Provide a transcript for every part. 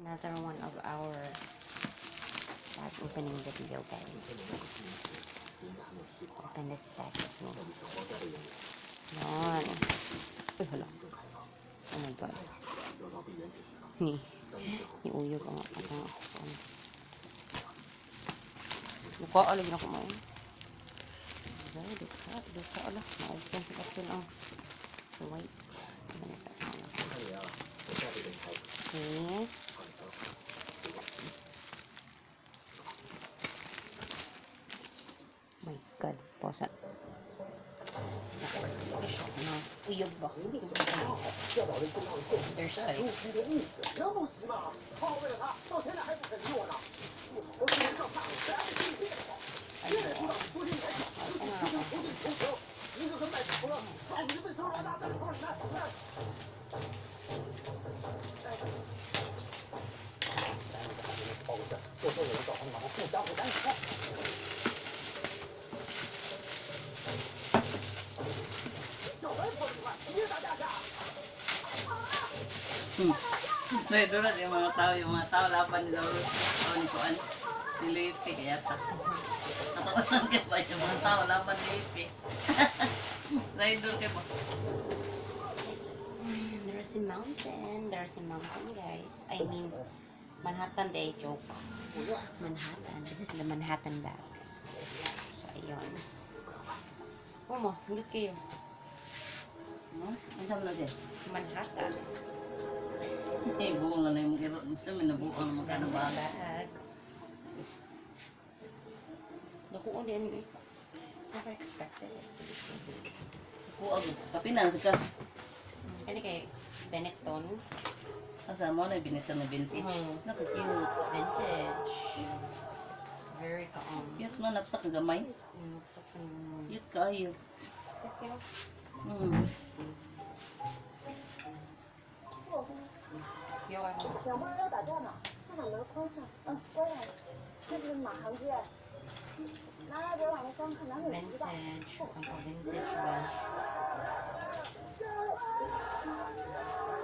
Another one of our bag opening video, guys. Open this bag with me. Yan. Uy, hala. Oh my God. Iuyog ang ako. Mukha alam na kumain. Dito ala. Na-open sa kapil ang white. Ano sa ako. Okay. My God. Pause it. Uyog ba? There's side. Doon na yung mga tao laban nila ni Kuan ni Lipi kaya ta. Natawanan ka pa yung mga tao laban ni Lipi. Rider ka ba? There's a mountain. There's a mountain, guys. I mean, Manhattan day joke. Manhattan. This is the Manhattan bag. So, ayun. Mo, hindi kayo. Ang dami na siya. Manhattan. Buong na yung iro. May nabuong ang magkano ba? Bag. Nakuha din eh. Never expected it to be so big. Buong. Kapinan ka. Kaya kay Benetton. Asa mo na binita na vintage. Nakakute. Vintage. It's very calm. Yut na napsak ang gamay. Yut ka ayun.有啊。小猫要打架呢，快把门关上。关上。这是马航机。拿来给我的双看，拿给我知道。 Vintage. Vintage bag.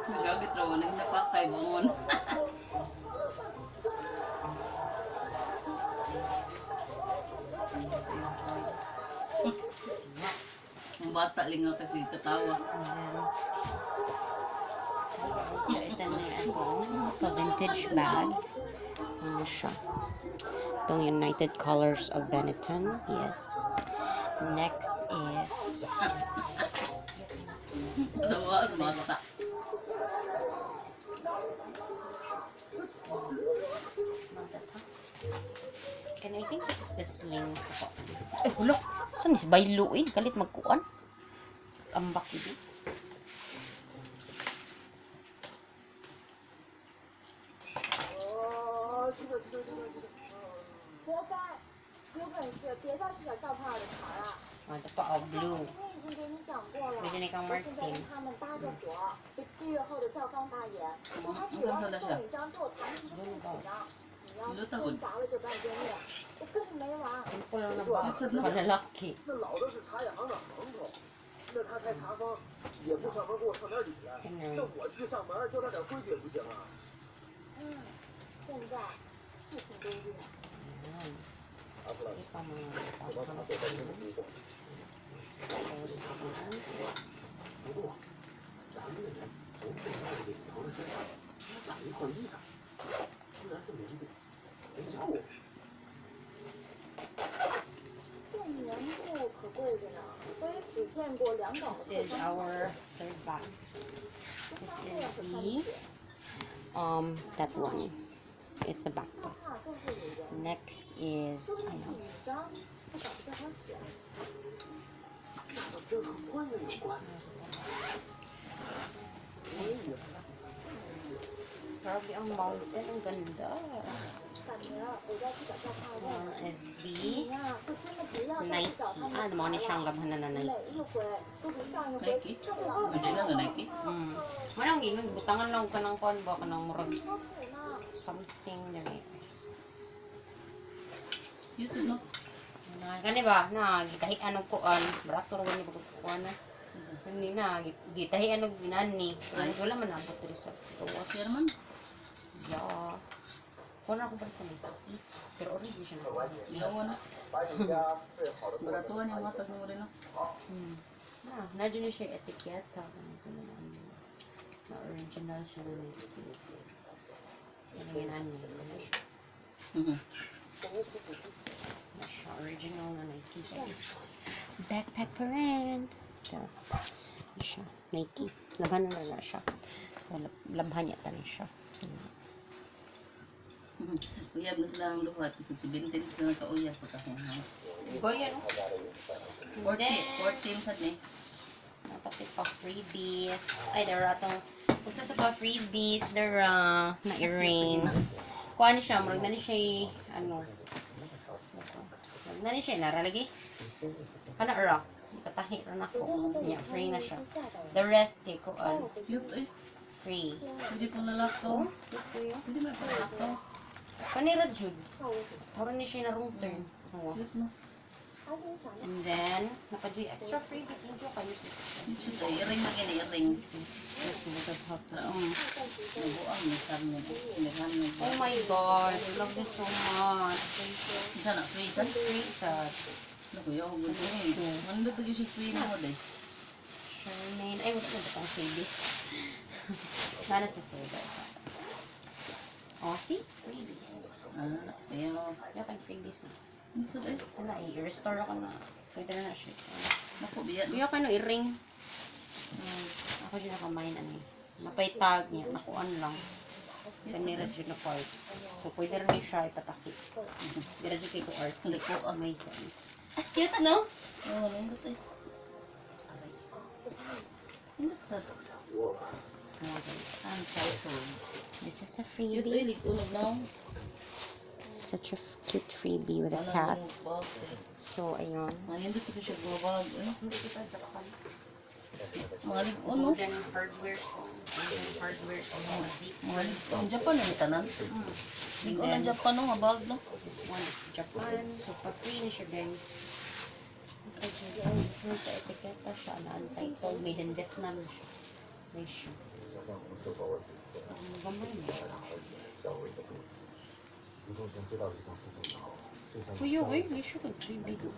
Nagagit raw nang napakay bangon. Ang bata lingaw kasi katawa. So, ito na ito vintage bag. Ano siya? Itong United Colors of Benetton. Yes. Next is Katawa ang bata. Can I think this is the sling sa ko. Ay, hulo. Saan is bayluin? Kalit magkuan. Ambak ito. Oh, ito pa, blue. Pwede na kang Martin. Lutagod. Simple lang na ba? Malalaki. 那他开茶坊也不上门给我上点礼，那我去上班交他点规矩不行啊？现在是挺规矩的。Ito pa mga This is our third bag. This is the that one. It's a backpack. Next is probably ang mountain. Ang ganda. This one is the Nike. Ano mo ni siyang labhanan na Nike. Nike? Hindi na na Nike? Manang gingon butangan lang ka ng kuan ba ka ng murag something dali. YouTube no? Kani ba na gitahi anong kuan, barato ra ni kuan na. Kani na gitahi anong ginani. Wala man abot diri sa tuwas. Sherman? Yeah. Kung ako balik ko na. Pero already siya na. Ilawan. 把你家最好的 Baratuan yung matag mo rin, no? Nadyo na siya etiketa. Na original siya na may etiketa. Yan ang yan ano siya. Na siya. Original na Nike, guys. Backpack pa rin. Ito. Ano siya. Nike. Labhan na siya. Labhan niya na siya. Uyab na sila ang luhat. Kasi si Bintin sila nagka-uyab po kasi. Goya, no? 14 sad eh. Pati pa freebies. Ay, dara atong usa sa pa freebies dara na earring. Kuan siya, murag na ni siya ano. Na ni siya nara lagi. Kana ra. Katahi ra nako. Nya free na siya. The rest kay kuan Cute eh. free. Pwede pong lalakaw. Pwede may palalakaw. Kanira jud. Mura ni siya na wrong turn. Cute no. And then, naka-joy extra freebie. Thank you kayo sis. Cute eh. Iring na gini, iring. Nabuang ni Sharmaine. Pinihan mo ba? Oh my god, I love this so much. Isa na, free sad. Free sad. Nakuyaw ko eh. Manda tayo siya free na mo deh. Sharmaine. Ay, wala na ba itong freebies? Nana sa silver. Oh, see? Freebies. Ayaw. Yung kang freebies na. Ito eh. Wala, i-restore ako na. Pwede na siya. Naku, biyan. Yung ka no, i-ring. Ako dyan nakamain, ano eh. Napay tag niya. Nakuan lang. Kanira dyan na part. So, pwede rin siya ipataki. Dira dyan kayo art. Liko Oh my god. Cute, no? Oo, nindot eh. Nindot sad. Oh, guys. Ang title. This is a Cute eh, freebie. liko na lang. Such a cute freebie with a cat. So, ayun. Nindot siya siya gawag. Mga liko, no? Then, hardware ko. Hardware ko. Mga liko. Ang Japan na tanan. Liko ng Japan, no? Nga bag, no? This one is Japan. So, pa-free na siya, guys. Etiketa siya na untitled. Made in Vietnam siya. May siya. Ang ganda niya. Kuya, uy, may siya kag freebie do.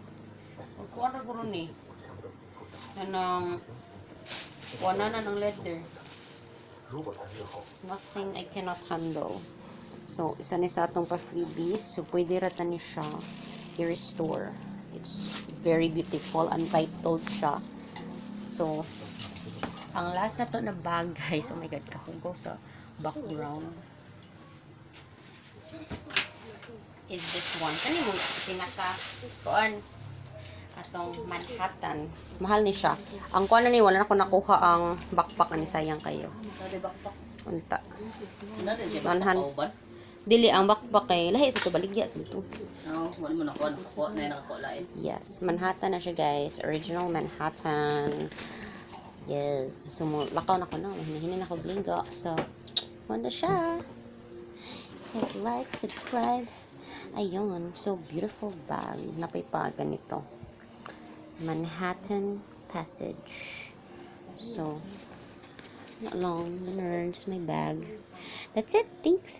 Kuha na ko ron eh. Anong, kuha na ng leather. Nothing I cannot handle. So, isa ni sa atong pa-freebies. So, pwede rata ni siya i-restore. It's very beautiful. Untitled siya. So, ang last na to na bag, guys. Oh my God, kahugaw sa background. Is this one. Kani mo, pinaka, kuan, atong Manhattan. Mahal ni siya. Ang kuan na ni, wala na ko nakuha ang backpack na ni sayang kayo. Nade bakpak. Unta. Nade siya Manhan. bakpak. Dili, ang backpack kay lahi sa ito, baligya sa ito. Oo, wala mo nakuha. Nakuha na yung nakakuha lain. Yes, Manhattan na siya, guys. Original Manhattan. Yes. So, lakaw na ko na. Hinahin na ko blingo. So, wanda siya. Hit like, subscribe. Ayun. So, beautiful bag. Napay pa ganito. Manhattan Passage. So, not long. Just my bag. That's it. Thanks.